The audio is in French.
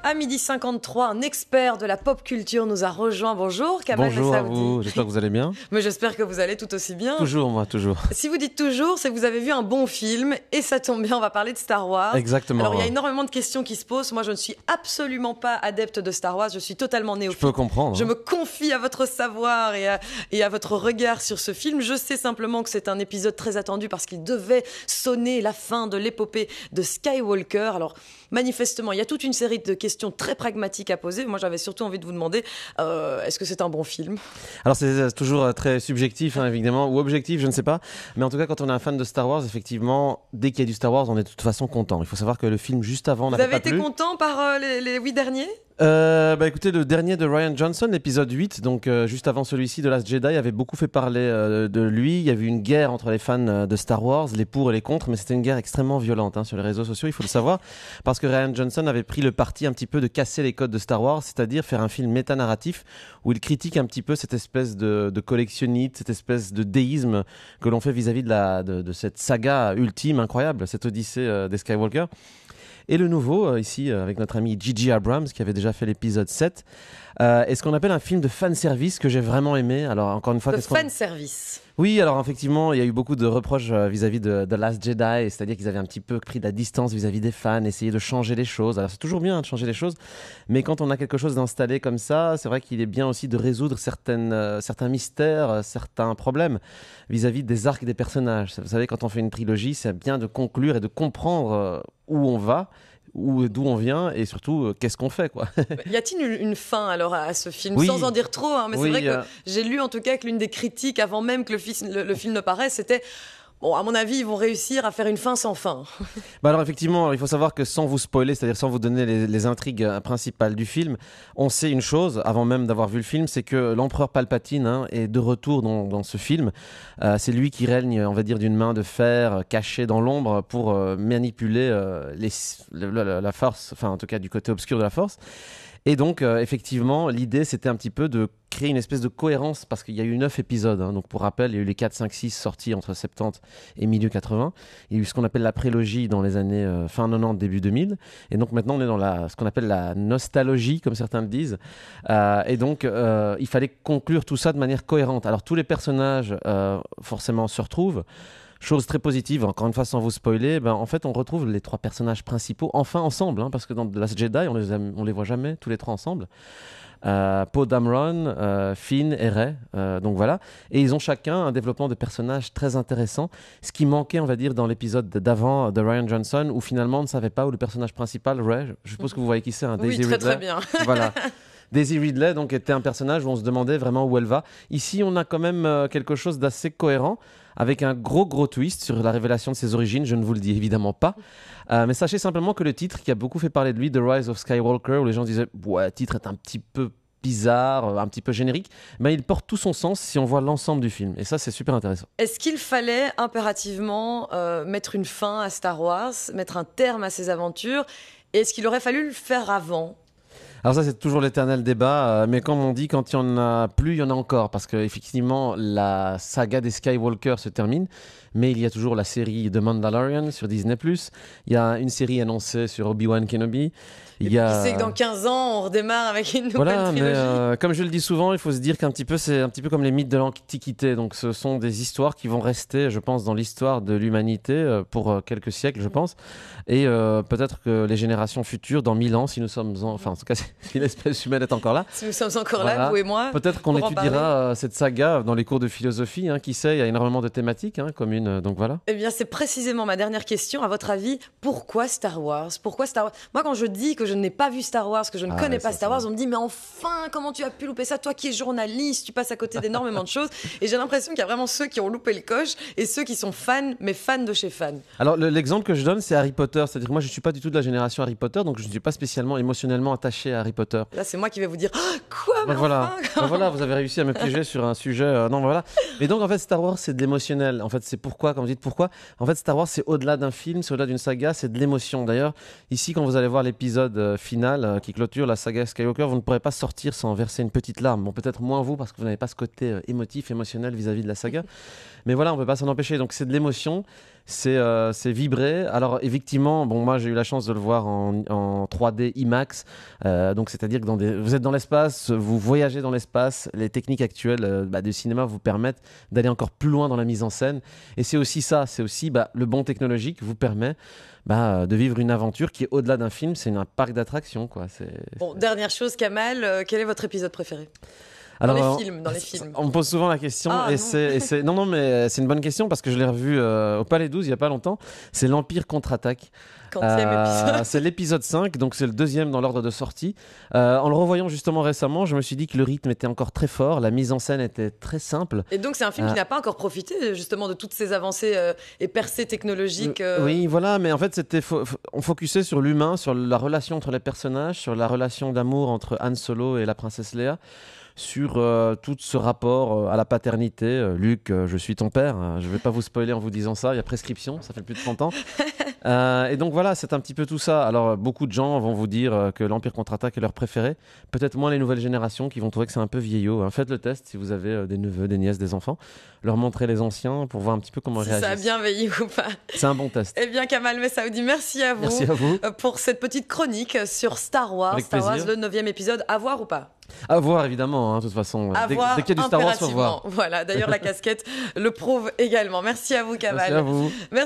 À 12h53, un expert de la pop culture nous a rejoint. Bonjour, Kamal Bonjour Messaoudi. à vous, j'espère que vous allez bien. Mais j'espère que vous allez tout aussi bien. Toujours, moi, toujours. Si vous dites toujours, c'est que vous avez vu un bon film et ça tombe bien, on va parler de Star Wars. Exactement. Alors, il y a énormément de questions qui se posent. Moi, je ne suis absolument pas adepte de Star Wars, je suis totalement néophyte. Je peux comprendre. Je me confie à votre savoir et à votre regard sur ce film. Je sais simplement que c'est un épisode très attendu parce qu'il devait sonner la fin de l'épopée de Skywalker. Alors, manifestement, il y a toute une série de questions très pragmatiques à poser. Moi, j'avais surtout envie de vous demander, est-ce que c'est un bon film ? Alors, c'est toujours très subjectif, hein, évidemment, ou objectif, je ne sais pas. Mais en tout cas, quand on est un fan de Star Wars, effectivement, dès qu'il y a du Star Wars, on est de toute façon content. Il faut savoir que le film juste avant n'avait pas plu. Vous avez été content par les 8 derniers ? Écoutez, le dernier de Rian Johnson, l'épisode 8, donc juste avant celui-ci de Last Jedi, avait beaucoup fait parler de lui. Il y avait une guerre entre les fans de Star Wars, les pour et les contre, mais c'était une guerre extrêmement violente sur les réseaux sociaux, il faut le savoir, parce que Rian Johnson avait pris le parti un petit peu de casser les codes de Star Wars, c'est-à-dire faire un film méta-narratif où il critique un petit peu cette espèce de collectionnite, cette espèce de déisme que l'on fait vis-à-vis de cette saga ultime, incroyable, cette odyssée des Skywalker. Et le nouveau, ici, avec notre ami J.J. Abrams, qui avait déjà fait l'épisode 7, est ce qu'on appelle un film de fanservice que j'ai vraiment aimé. Alors, encore une fois... De fanservice. Oui, alors effectivement, il y a eu beaucoup de reproches vis-à-vis de Last Jedi, c'est-à-dire qu'ils avaient un petit peu pris de la distance vis-à-vis des fans, essayé de changer les choses. Alors, c'est toujours bien de changer les choses, mais quand on a quelque chose d'installé comme ça, c'est vrai qu'il est bien aussi de résoudre certains mystères, certains problèmes vis-à-vis des arcs des personnages. Vous savez, quand on fait une trilogie, c'est bien de conclure et de comprendre où on va, d'où on vient et surtout qu'est-ce qu'on fait, quoi. Y a-t-il une fin alors à ce film, oui. sans en dire trop, mais oui, c'est vrai que j'ai lu en tout cas que l'une des critiques avant même que le film ne paraisse, c'était bon, à mon avis, ils vont réussir à faire une fin sans fin. Alors effectivement, il faut savoir que sans vous spoiler, c'est-à-dire sans vous donner les intrigues principales du film, on sait une chose, avant même d'avoir vu le film, c'est que l'empereur Palpatine est de retour dans ce film. C'est lui qui règne, on va dire, d'une main de fer cachée dans l'ombre pour manipuler la force, enfin en tout cas du côté obscur de la force. Et donc, effectivement, l'idée, c'était un petit peu de créer une espèce de cohérence, parce qu'il y a eu 9 épisodes. Donc, pour rappel, il y a eu les 4, 5, 6 sortis entre 70 et milieu 80. Il y a eu ce qu'on appelle la prélogie dans les années fin 90, début 2000. Et donc, maintenant, on est dans ce qu'on appelle la nostalgie, comme certains le disent. Et donc, il fallait conclure tout ça de manière cohérente. Alors, tous les personnages, forcément, se retrouvent. Chose très positive, encore une fois sans vous spoiler, en fait on retrouve les 3 personnages principaux enfin ensemble, parce que dans The Last Jedi on les voit jamais tous les 3 ensemble. Poe Dameron, Finn et Rey, donc voilà. Et ils ont chacun un développement de personnages très intéressant, ce qui manquait on va dire dans l'épisode d'avant de Rian Johnson où finalement on ne savait pas où le personnage principal, Rey, je suppose que vous voyez qui c'est, Daisy Ridley. Oui, très bien. Voilà. Daisy Ridley donc était un personnage où on se demandait vraiment où elle va. Ici on a quand même quelque chose d'assez cohérent, avec un gros twist sur la révélation de ses origines, je ne vous le dis évidemment pas. Mais sachez simplement que le titre, qui a beaucoup fait parler de lui, The Rise of Skywalker, où les gens disaient « ouais, le titre est un petit peu bizarre, un petit peu générique », il porte tout son sens si on voit l'ensemble du film. Et ça, c'est super intéressant. Est-ce qu'il fallait impérativement mettre une fin à Star Wars, mettre un terme à ses aventures ? Et est-ce qu'il aurait fallu le faire avant ? Alors ça, c'est toujours l'éternel débat, mais comme on dit, quand il y en a plus, il y en a encore, parce qu'effectivement, la saga des Skywalker se termine, mais il y a toujours la série The Mandalorian sur Disney+, il y a une série annoncée sur Obi-Wan Kenobi, il y a... Qui sait que dans 15 ans, on redémarre avec une nouvelle trilogie. Mais comme je le dis souvent, il faut se dire c'est un petit peu comme les mythes de l'Antiquité, donc ce sont des histoires qui vont rester, je pense, dans l'histoire de l'humanité pour quelques siècles, je pense, et peut-être que les générations futures, dans 1000 ans, si nous sommes en tout cas, si l'espèce humaine est encore là. Si nous sommes encore là, vous et moi. Peut-être qu'on étudiera cette saga dans les cours de philosophie. Qui sait, il y a énormément de thématiques communes. Donc voilà. Eh bien, c'est précisément ma dernière question. À votre avis, pourquoi Star Wars ? Moi, quand je dis que je n'ai pas vu Star Wars, que je ne connais pas Star Wars, on me dit mais enfin, comment tu as pu louper ça ? Toi qui es journaliste, tu passes à côté d'énormément de choses. Et j'ai l'impression qu'il y a vraiment ceux qui ont loupé le coche et ceux qui sont fans, mais fans de chez fans. Alors l'exemple que je donne, c'est Harry Potter. C'est-à-dire que moi, je ne suis pas du tout de la génération Harry Potter, donc je ne suis pas spécialement émotionnellement attaché à Harry Potter. Là, c'est moi qui vais vous dire quoi, mais voilà. Voilà, vous avez réussi à me piéger sur un sujet. Non, voilà. Mais donc en fait, Star Wars, c'est de l'émotionnel. En fait, c'est pourquoi, quand vous dites pourquoi, en fait, Star Wars, c'est au-delà d'un film, c'est au-delà d'une saga, c'est de l'émotion. D'ailleurs, ici, quand vous allez voir l'épisode final qui clôture la saga Skywalker, vous ne pourrez pas sortir sans verser une petite larme. Bon, peut-être moins vous, parce que vous n'avez pas ce côté émotionnel vis-à-vis de la saga. Mais voilà, on ne peut pas s'en empêcher. Donc c'est de l'émotion. c'est vibré. Alors effectivement, bon, moi j'ai eu la chance de le voir en 3D IMAX, donc c'est-à-dire que vous êtes dans l'espace, vous voyagez dans l'espace, les techniques actuelles du cinéma vous permettent d'aller encore plus loin dans la mise en scène, et c'est aussi ça, c'est aussi le bond technologique vous permet de vivre une aventure qui est au-delà d'un film, c'est un parc d'attractions, quoi. Bon, dernière chose, Kamal, quel est votre épisode préféré ? Dans les films. On me pose souvent la question, non, mais c'est une bonne question parce que je l'ai revu au Palais 12 il n'y a pas longtemps. C'est l'Empire contre-attaque. Quantième épisode. C'est l'épisode 5, donc c'est le deuxième dans l'ordre de sortie. En le revoyant justement récemment, je me suis dit que le rythme était encore très fort, la mise en scène était très simple. Et donc c'est un film qui n'a pas encore profité justement de toutes ces avancées et percées technologiques. Oui, voilà, mais en fait on focusait sur l'humain, sur la relation entre les personnages, sur la relation d'amour entre Han Solo et la princesse Leia, sur tout ce rapport à la paternité. Luc, je suis ton père. Je ne vais pas vous spoiler en vous disant ça. Il y a prescription, ça fait plus de 30 ans. Et donc voilà, c'est un petit peu tout ça. Alors beaucoup de gens vont vous dire que l'Empire contre-attaque est leur préféré. Peut-être moins les nouvelles générations qui vont trouver que c'est un peu vieillot. Faites le test si vous avez des neveux, des nièces, des enfants. Leur montrez les anciens pour voir un petit peu comment ils réagissent. Ça a bien vieilli ou pas. C'est un bon test. Eh bien, Kamal Messaoudi, merci à vous. Merci à vous. Pour cette petite chronique sur Star Wars. Avec Star Wars, plaisir. le 9e épisode. À voir ou pas ? À voir évidemment, de toute façon. Dès qu'il y a du Star Wars, faut voir. Voilà, d'ailleurs la casquette le prouve également. Merci à vous, Kamal. Merci à vous. Merci.